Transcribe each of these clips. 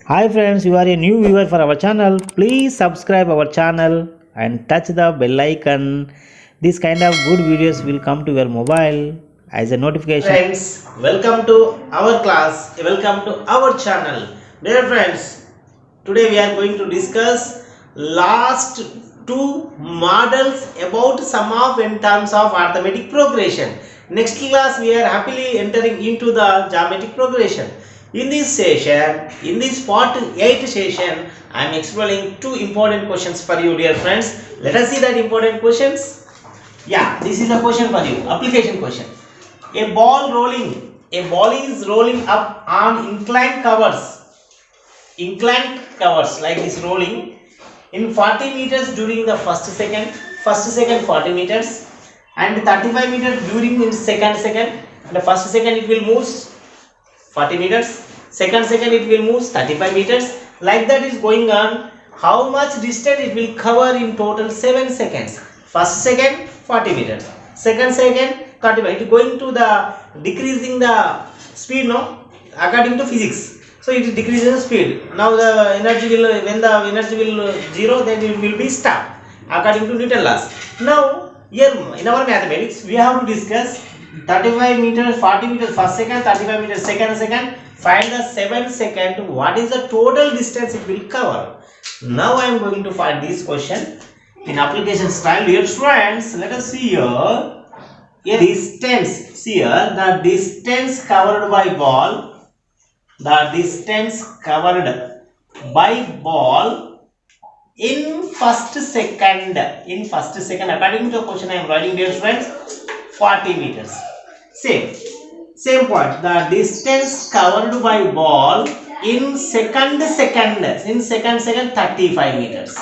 Hi friends, you are a new viewer for our channel. Please subscribe our channel and touch the bell icon. This kind of good videos will come to your mobile as a notification. Friends, welcome to our class. Welcome to our channel. Dear friends, today we are going to discuss last two models about sum of n terms of arithmetic progression. Next class we are happily entering into the geometric progression. In this session, in this part 8 session, I am explaining two important questions for you, dear friends. Let us see that important questions. Yeah, this is a question for you, application question. A ball is rolling up on inclined covers like this, rolling in 40 meters during the first second 40 meters, and 35 meters during in second. The first second it will move 40 meters, second it will move 35 meters, like that is going on. How much distance it will cover in total? 7 seconds. First second 40 meters, second 35. It is going to the decreasing the speed, no, according to physics. So it is decreasing the speed. Now the energy will, when the energy will zero, then it will be stopped according to Newton laws. Now here in our mathematics we have to discuss 35 meters, 40 meters first second, 35 meters second. Find the 7 second. What is the total distance it will cover? Now I am going to find this question in application style. Dear friends, let us see here. A distance. See here, the distance covered by ball. The distance covered by ball in first second. In first second, according to the question I am writing, dear friends, 40 meters. Same point. The distance covered by ball in second 35 meters.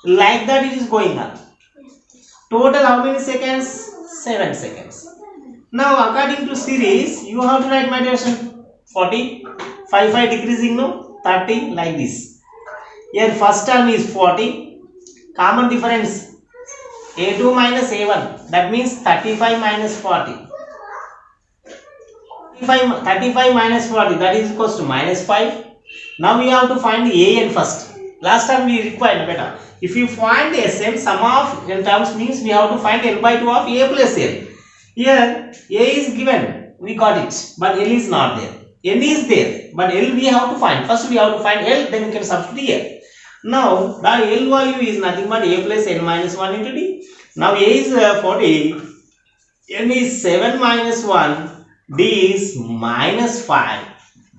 Like that it is going on. Total how many seconds? 7 seconds. Now according to series, you have to write, my dear son, 40, 5 decreasing, no, 30, like this. Here first term is 40, common difference a2 minus a1, that means 35 minus 40. 35 minus 40, that is equals to minus 5. Now we have to find an first. Last time we required better. If you find Sm, sum of n terms means we have to find n by 2 of a plus l. Here a is given, we got it, but l is not there. N is there, but l we have to find. First we have to find l, then we can substitute here. Now the l value is nothing but a plus n minus 1 into d. Now a is 40, n is 7 minus 1, d is minus 5.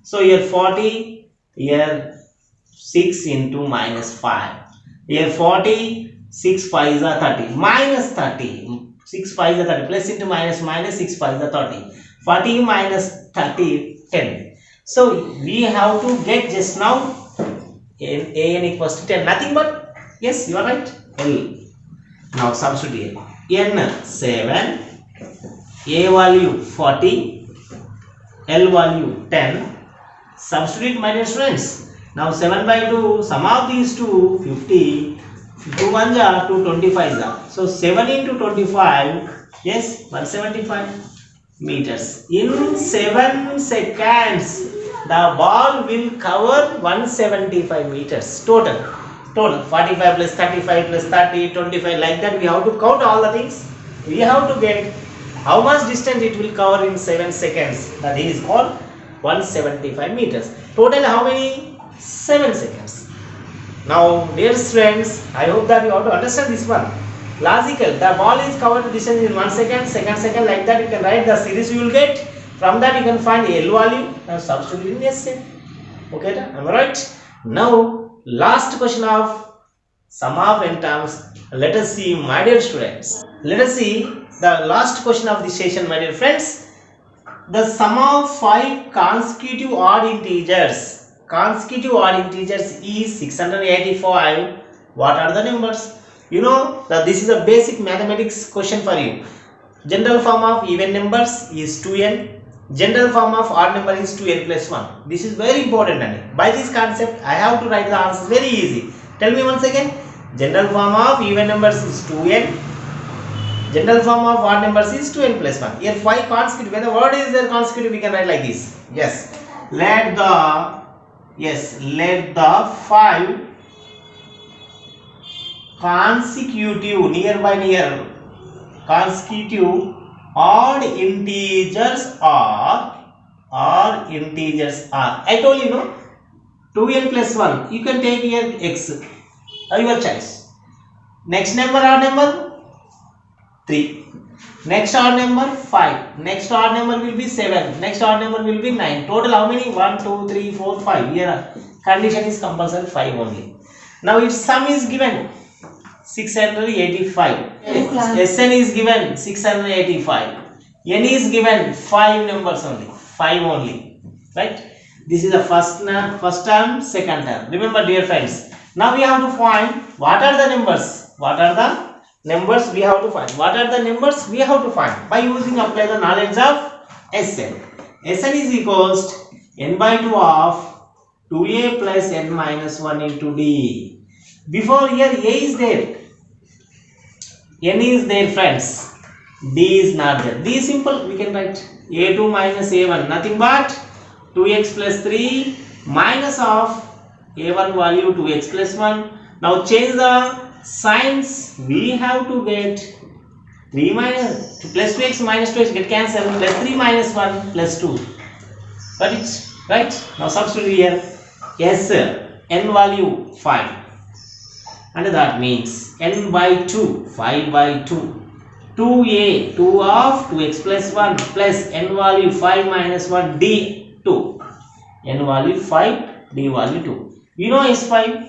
So here 40, here 6 into minus 5. Here 40, 6 5 is 30, minus 30, 6 5 is 30, plus into minus, 6 5 is 30, 40 minus 30, 10. So we have to get just now an equals to 10, nothing but, yes, you are right, L. Now substitute n 7, a value 40, L value 10. Substitute, my dear friends. Now 7 by 2, sum of these two, 50, 2 1 ja, 2 25 ja. So 7 into 25, yes, 175 meters. In 7 seconds, the ball will cover 175 meters total. 45 plus 35 plus 30, 25, like that we have to count all the things. We have to get how much distance it will cover in 7 seconds. That is called 175 meters. Total how many? 7 seconds. Now dear friends, I hope that you have to understand this one. Logical, the ball is covered distance in 1 second, second, like that you can write the series you will get. From that you can find L value and substitute in Sm. Okay, am I right? Now last question of sum of n terms. Let us see, my dear students. Let us see the last question of this session, my dear friends. The sum of 5 consecutive odd integers is 685. What are the numbers? You know that this is a basic mathematics question for you. General form of even numbers is 2n. General form of odd number is 2n plus 1. This is very important, and by this concept I have to write the answers very easy. Tell me once again. General form of even numbers is 2n. General form of odd numbers is 2n plus 1. Here 5 consecutive. When the word is there consecutive, we can write like this. Yes. Let the Yes, let the 5 consecutive consecutive odd integers are. I told you, no, 2n plus 1. You can take here x. Your choice. Next number odd number 3. Next odd number 5. Next odd number will be 7. Next odd number will be 9. Total how many? 1, 2, 3, 4, 5. Here condition is compulsory 5 only. Now its sum is given 685. Sn is given 685. N is given 5 numbers only. 5 only. Right? This is the first term, second term. Remember, dear friends. Now we have to find what are the numbers. What are the numbers we have to find? What are the numbers we have to find? By apply the knowledge of Sn. Sn is equals to n by 2 of 2a plus n minus 1 into d. Before here a is there, n is there, friends. D is not there. D is simple. We can write a2 minus a1, nothing but 2x plus 3 minus of a1 value 2x plus 1. Now change the signs. We have to get 3 minus 2 plus 2x minus 2x get cancelled, plus 3 minus 1 plus 2. Got it? Right? Now substitute here. Yes, n value 5. And that means n by 2, 5 by 2. 2a, 2 of 2x plus 1 plus n value 5 minus 1 d 2. N value 5, d value 2. You know S5?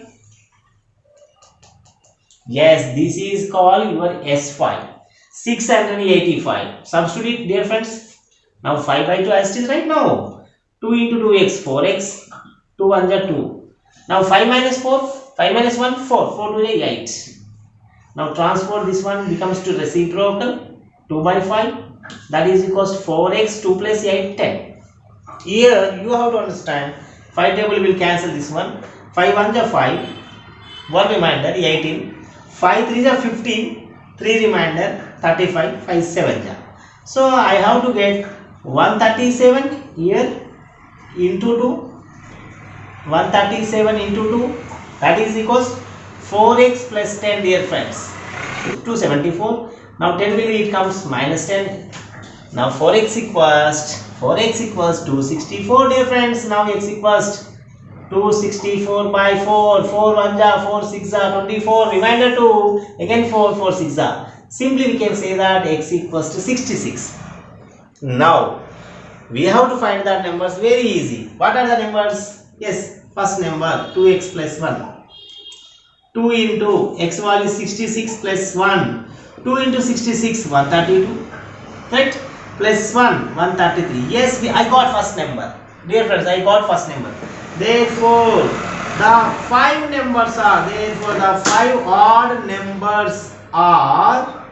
Yes, this is called your S5. 685. Substitute, dear friends. Now 5 by 2 as it is right now. 2 into 2x, 4x. 2 1 are 2. Now 5 minus 4, 5 minus 1, 4. 4 to the 8. Now transport this one becomes to reciprocal. 2 by 5. That is equals to 4x, 2 plus 8, 10. Here you have to understand. 5 table will cancel this one. 5 1 are 5. 1 remainder 18. 5 3 are 15. 3 remainder 35. 5 7 are. So I have to get 137 here into 2. 137 into 2. That is equals 4x plus 10, dear friends. 274. Now 10 will it comes minus 10. Now 4x equals 264, dear friends. Now x equals 264 by 4. 4 1 ja, 4 6 ja, 24. Remainder 2. Again 4 4 6 ja. Simply we can say that x equals to 66. Now we have to find the numbers very easy. What are the numbers? Yes, first number 2x plus 1. 2 into x value 66 plus 1. 2 into 66 132. Right? Plus 1 133. Yes, I got first number. Dear friends, I got first number. Therefore, the 5 numbers are, therefore the 5 odd numbers are,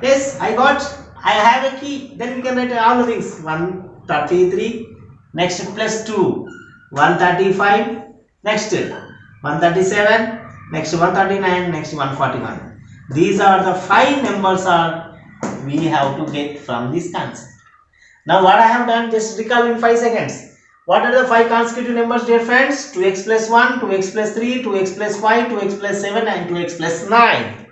yes, I have a key. Then we can write all the things. 133. Next plus 2. 135. Next 137. Next 139. Next 141. These are the 5 numbers are we have to get from this concept. Now what I have done, just recall in 5 seconds. What are the 5 consecutive numbers, dear friends? 2x plus 1, 2x plus 3, 2x plus 5, 2x plus 7 and 2x plus 9.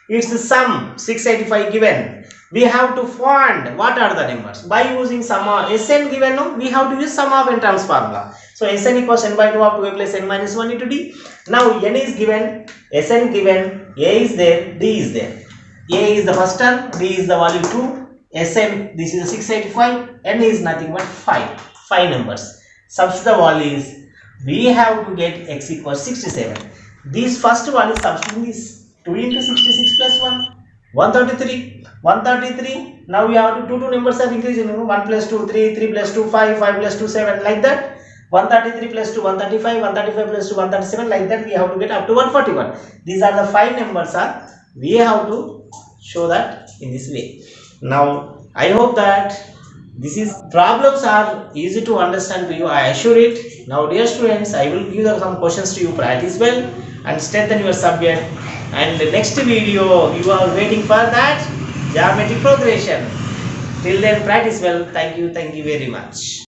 It's the sum 685 given. We have to find what are the numbers. By using sum of Sn given, no, we have to use sum of n terms formula. So Sn equals n by 2 of 2a plus n minus 1 into d. Now n is given, Sn given, a is there, d is there. A is the first term, d is the value 2, Sn, this is 685, n is nothing but 5. 5 numbers. Substitute the values. We have to get x equals 67. This first value substituting this 2 into 66 plus 1. 133. 133. Now we have to two numbers are increasing. 1 plus 2, 3, 3 plus 2, 5, 5 plus 2, 7. Like that. 133 plus 2, 135. 135 plus 2, 137. Like that we have to get up to 141. These are the 5 numbers are. We have to show that in this way. Now I hope that this is problems are easy to understand to you. I assure it. Now dear students, I will give some questions to you. Practice well and strengthen your subject. And the next video you are waiting for that geometric progression. Till then practice well. Thank you very much.